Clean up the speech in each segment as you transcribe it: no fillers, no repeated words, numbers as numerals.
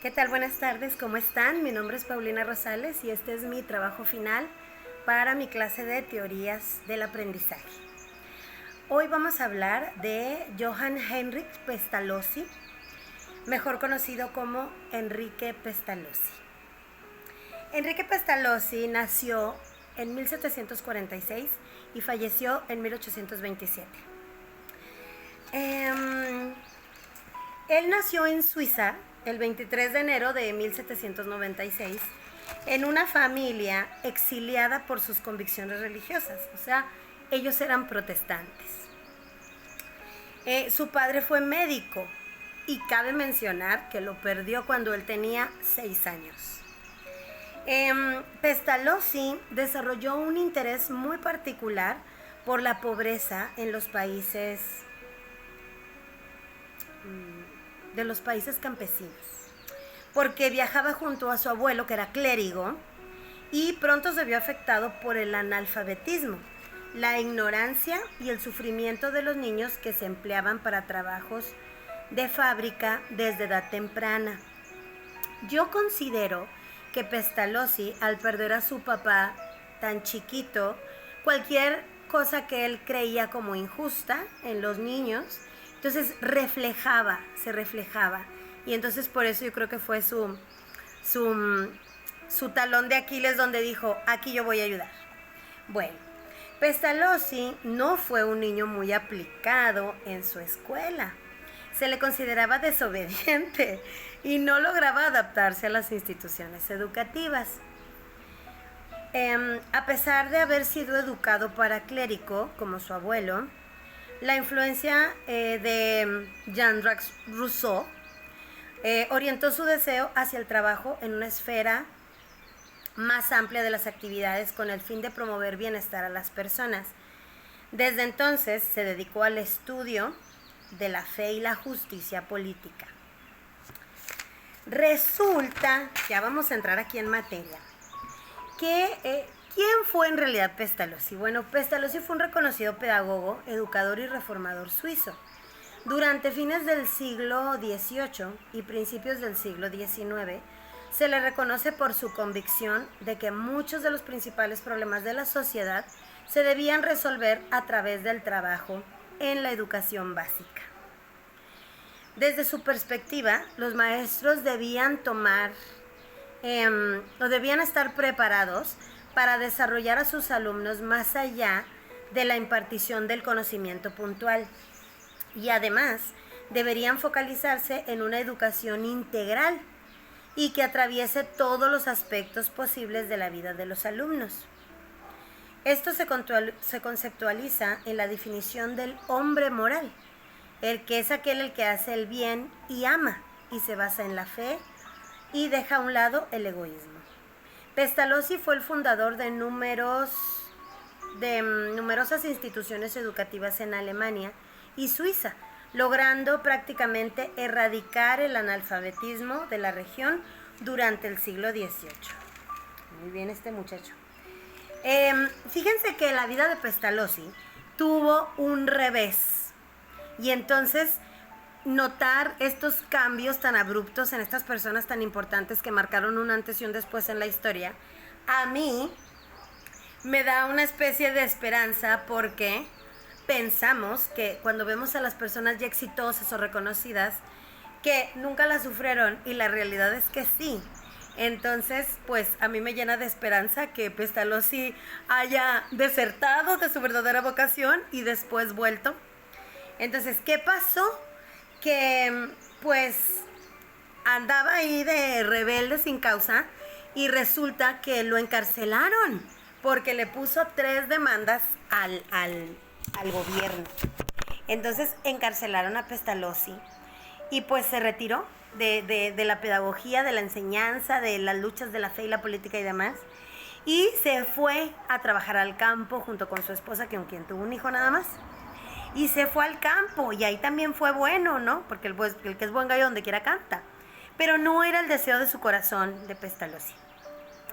¿Qué tal? Buenas tardes, ¿cómo están? Mi nombre es Paulina Rosales y este es mi trabajo final para mi clase de teorías del aprendizaje. Hoy vamos a hablar de Johann Heinrich Pestalozzi, mejor conocido como Enrique Pestalozzi. Enrique Pestalozzi nació en 1746 y falleció en 1827. Él nació en Suiza el 23 de enero de 1796 en una familia exiliada por sus convicciones religiosas, o sea, ellos eran protestantes. Su padre fue médico y cabe mencionar que lo perdió cuando él tenía 6 años. Pestalozzi desarrolló un interés muy particular por la pobreza en los países campesinos, porque viajaba junto a su abuelo, que era clérigo, y pronto se vio afectado por el analfabetismo, la ignorancia y el sufrimiento de los niños que se empleaban para trabajos de fábrica desde edad temprana. Yo considero que Pestalozzi, al perder a su papá tan chiquito, cualquier cosa que él creía como injusta en los niños, entonces se reflejaba. Y entonces por eso yo creo que fue su talón de Aquiles, donde dijo, aquí yo voy a ayudar. Bueno, Pestalozzi no fue un niño muy aplicado en su escuela. Se le consideraba desobediente y no lograba adaptarse a las instituciones educativas. A pesar de haber sido educado para clérigo, como su abuelo, la influencia de Jean-Jacques Rousseau orientó su deseo hacia el trabajo en una esfera más amplia de las actividades con el fin de promover bienestar a las personas. Desde entonces se dedicó al estudio de la fe y la justicia política. Resulta, ya vamos a entrar aquí en materia, que ¿quién fue en realidad Pestalozzi? Bueno, Pestalozzi fue un reconocido pedagogo, educador y reformador suizo. Durante fines del siglo XVIII y principios del siglo XIX, se le reconoce por su convicción de que muchos de los principales problemas de la sociedad se debían resolver a través del trabajo en la educación básica. Desde su perspectiva, los maestros debían debían estar preparados para desarrollar a sus alumnos más allá de la impartición del conocimiento puntual. Y además, deberían focalizarse en una educación integral y que atraviese todos los aspectos posibles de la vida de los alumnos. Esto se conceptualiza en la definición del hombre moral, el que es aquel el que hace el bien y ama, y se basa en la fe y deja a un lado el egoísmo. Pestalozzi fue el fundador de numerosas instituciones educativas en Alemania y Suiza, logrando prácticamente erradicar el analfabetismo de la región durante el siglo XVIII. Muy bien este muchacho. Fíjense que la vida de Pestalozzi tuvo un revés, y entonces notar estos cambios tan abruptos en estas personas tan importantes que marcaron un antes y un después en la historia, a mí me da una especie de esperanza, porque pensamos que cuando vemos a las personas ya exitosas o reconocidas, que nunca la sufrieron, y la realidad es que sí. Entonces, pues a mí me llena de esperanza que Pestalozzi haya desertado de su verdadera vocación y después vuelto. Entonces, ¿qué pasó? Que pues andaba ahí de rebelde sin causa, y resulta que lo encarcelaron porque le puso 3 demandas al gobierno. Entonces encarcelaron a Pestalozzi y pues se retiró de la pedagogía, de la enseñanza, de las luchas de la fe y la política y demás, y se fue a trabajar al campo junto con su esposa, con quien tuvo un hijo nada más. Y se fue al campo, y ahí también fue bueno, ¿no? Porque el que es buen gallo donde quiera canta. Pero no era el deseo de su corazón de Pestalozzi.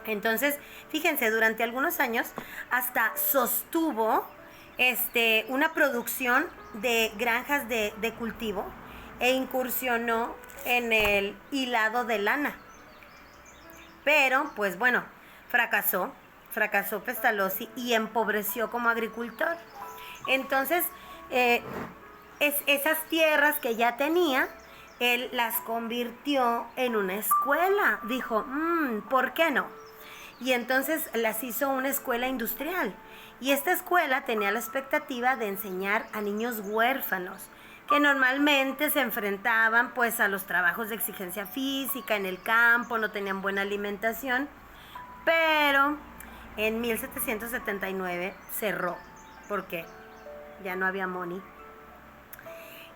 Entonces, fíjense, durante algunos años hasta sostuvo una producción de granjas de cultivo, e incursionó en el hilado de lana. Pero, pues bueno, fracasó Pestalozzi y empobreció como agricultor. Entonces, esas tierras que ya tenía, él las convirtió en una escuela. Dijo, ¿por qué no? Y entonces las hizo una escuela industrial. Y esta escuela tenía la expectativa de enseñar a niños huérfanos, que normalmente se enfrentaban pues a los trabajos de exigencia física en el campo, no tenían buena alimentación, pero en 1779 cerró, porque ya no había money.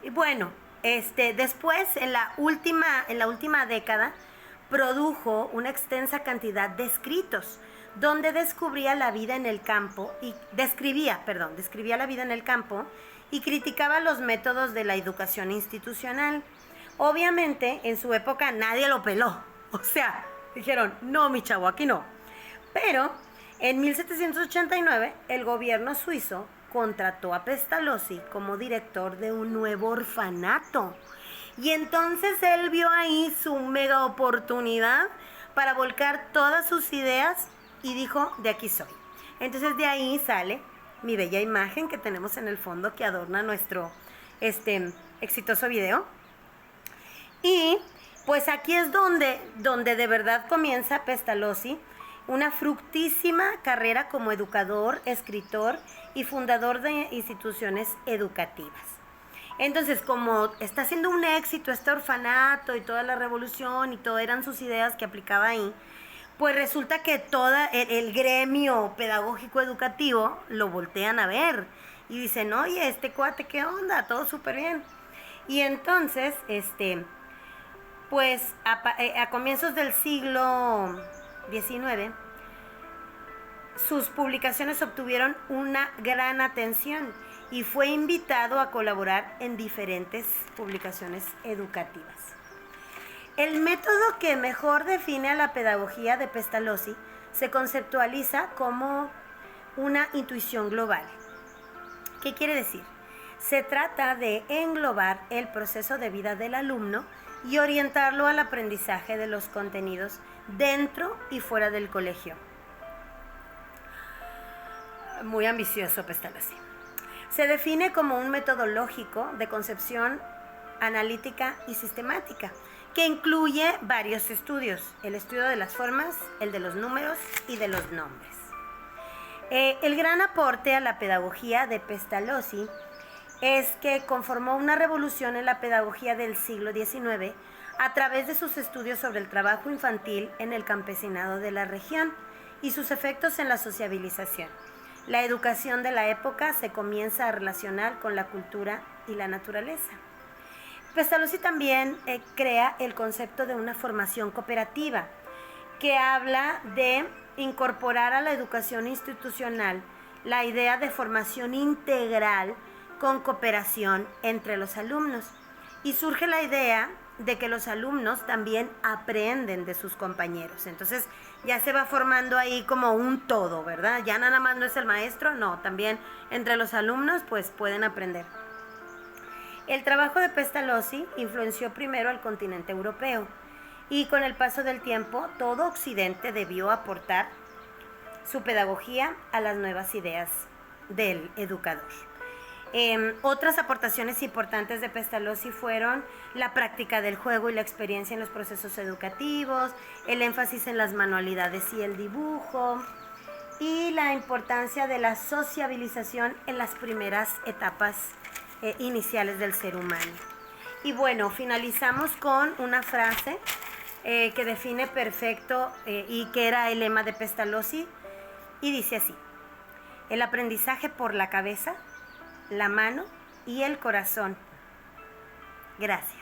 Y bueno, después en la última década produjo una extensa cantidad de escritos donde describía la vida en el campo y criticaba los métodos de la educación institucional. Obviamente, en su época nadie lo peló. O sea, dijeron, no, mi chavo, aquí no. Pero en 1789 el gobierno suizo contrató a Pestalozzi como director de un nuevo orfanato. Y entonces él vio ahí su mega oportunidad para volcar todas sus ideas y dijo, de aquí soy. Entonces de ahí sale mi bella imagen que tenemos en el fondo que adorna nuestro exitoso video. Y pues aquí es donde de verdad comienza Pestalozzi una fructísima carrera como educador, escritor y fundador de instituciones educativas. Entonces, como está siendo un éxito este orfanato y toda la revolución y todo eran sus ideas que aplicaba ahí, pues resulta que todo el gremio pedagógico educativo lo voltean a ver y dicen, oye, este cuate, ¿qué onda? Todo súper bien. Y entonces, pues a comienzos del siglo XIX, sus publicaciones obtuvieron una gran atención y fue invitado a colaborar en diferentes publicaciones educativas. El método que mejor define a la pedagogía de Pestalozzi se conceptualiza como una intuición global. ¿Qué quiere decir? Se trata de englobar el proceso de vida del alumno y orientarlo al aprendizaje de los contenidos dentro y fuera del colegio. Muy ambicioso Pestalozzi. Se define como un método lógico de concepción analítica y sistemática, que incluye varios estudios, el estudio de las formas, el de los números y de los nombres. El gran aporte a la pedagogía de Pestalozzi es que conformó una revolución en la pedagogía del siglo XIX a través de sus estudios sobre el trabajo infantil en el campesinado de la región y sus efectos en la sociabilización. La educación de la época se comienza a relacionar con la cultura y la naturaleza. Pestalozzi también crea el concepto de una formación cooperativa, que habla de incorporar a la educación institucional la idea de formación integral con cooperación entre los alumnos. Y surge la idea de que los alumnos también aprenden de sus compañeros. Entonces ya se va formando ahí como un todo, ¿verdad? Ya nada más no es el maestro, no, también entre los alumnos pues pueden aprender. El trabajo de Pestalozzi influenció primero al continente europeo y con el paso del tiempo todo Occidente debió aportar su pedagogía a las nuevas ideas del educador. Otras aportaciones importantes de Pestalozzi fueron la práctica del juego y la experiencia en los procesos educativos, el énfasis en las manualidades y el dibujo, y la importancia de la sociabilización en las primeras etapas iniciales del ser humano. Y bueno, finalizamos con una frase que define perfecto y que era el lema de Pestalozzi, y dice así: el aprendizaje por la cabeza, la mano y el corazón. Gracias.